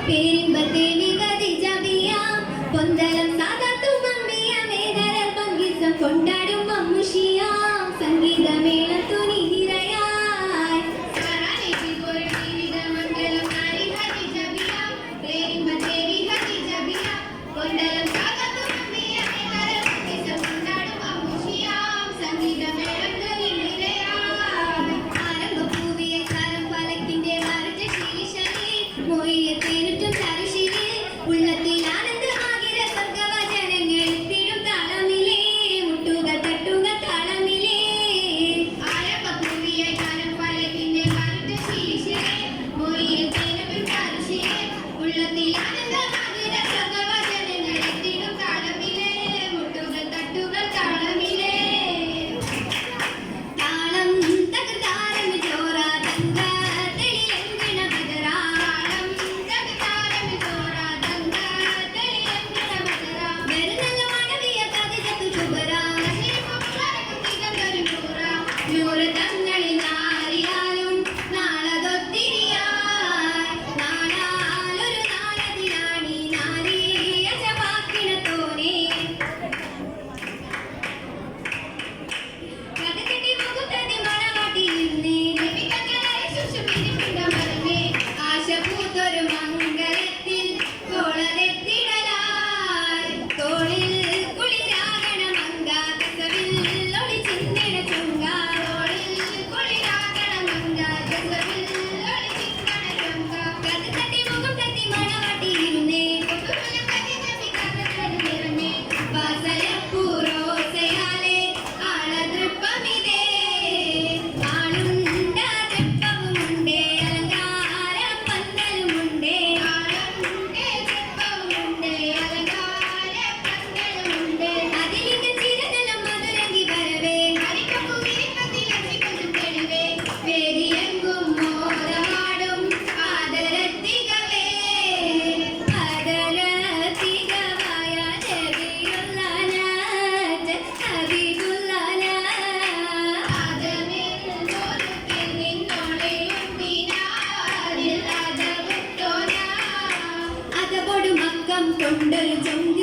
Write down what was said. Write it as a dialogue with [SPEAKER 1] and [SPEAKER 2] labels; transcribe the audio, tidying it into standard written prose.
[SPEAKER 1] പേരിമ്പത്തേനി ഖദീജ ബിയ പൊന്തലം സാദാത്തു മമ്മിയ മേദര പങ്കിസം കൊണ്ടാടും മമ്മുഷിയ സംഗീതമേളത്തു നിരയായി സറാനിക്ക് പോയി വിവിധ മംഗളം നാരി ഖദീജ ബിയ പേരിമ്പത്തേനി ഖദീജ ബിയ പൊന്തലം സാദാത്തു മമ്മിയ മേദര പങ്കിസം കൊണ്ടാടും മമ്മുഷിയ സംഗീതമേളത്തു നിരയായി ആരംഭപൂവിയ കാരം ഫലക്കിന്റെ മർജ ശീശലി മോയിയത്തേനുറ്റും സരശിലി ഉള്ളത്തിൽ ആനന്ദമാകിര സ്വർഗവചനങ്ങൾ എത്തിടും താളമിലേ മുട്ടുകൾ തട്ടുകൾ താളമിലേ ആരംഭപൂവിയ കാരം ഫലക്കിന്റെ മർജ ശീശലി മോയിയത്തേനുറ്റും സരശിലി ഉള്ളത്തിൽ ആനന്ദമാകിര സ്വർഗവചനങ്ങൾ എത്തിടും താളമിലേ മുട്ടുകൾ തട്ടുകൾ താളമിലേ താളം തകർത്താരം ചോറാ തങ്ക തെളിയെങ്കിണ ബദറാ താളം തകർത്താരം ചോറാ തങ്ക തെളിയെങ്കിണ ബദറാ വെറുനല്ല മടവിയ കഥജത്തു ചുബറാ നശീപുറക്കും തികഞ്ഞൊരു നൂറാ നൂറ് തങ്ങളിൽ നാരിയാലും നാളതൊത്തിരിയായി നാളാലൊരു നാളതിലാണി നാരിയ ജവാക്കിന തോനേ കഥകെട്ടി മുകുത്തതി മണവാട്ടിയിരുന്നേ ദേവികങ്ങളായി ശുശ്രൂഷിപ്പിണ്ട മരമേ ആശ പൂത്തൊരു മംഗളത്തിൽ കോളതെത്തിടലായി തോളിൽ കുളിരാകണ മങ്ക കസവിൽ ഒളി ചിന്തണ ചുങ്ക തോളിൽ കുളിരാകണ മങ്ക കസവിൽ ഒളി ചിന്തണ ചുങ്ക കഥകെട്ടി മുകുത്തതി മണവാട്ടിയിരുന്നേ കൊട്ടുകുലം കഥകെട്ടി കഥകൾ നിറഞ്ഞേ വാസലപ്പൂരോസയാലേ ആളതൃപ്പമിതേ ആളുണ്ട തൃപ്പവുമുണ്ടേ അലങ്കാര പന്തലുമുണ്ടേ ആളുണ്ടേ തൃപ്പവുമുണ്ടേ അലങ്കാര പന്തലുമുണ്ടേ അതിലിന്റെ ചിരനലം മധുരങ്കി വരവേ ഹരിക്കപ്പു വിരിപ്പത്തിലസിക്കൊന്നും തെളിവേ വേദിയെങ്കും മോദമാടും ആദരത്തികവേ ആദരത്തികവായ നബിയുള്ളാനാഥ് ഹബീബുള്ളാനാ ആദമിൽ പോലുക്കിൽ നിന്നോളെയുണ്ടിനാരിൽ അതവുത്തോനാ അതപൊടു മക്കം കൊണ്ടൊരു ചൊങ്ക്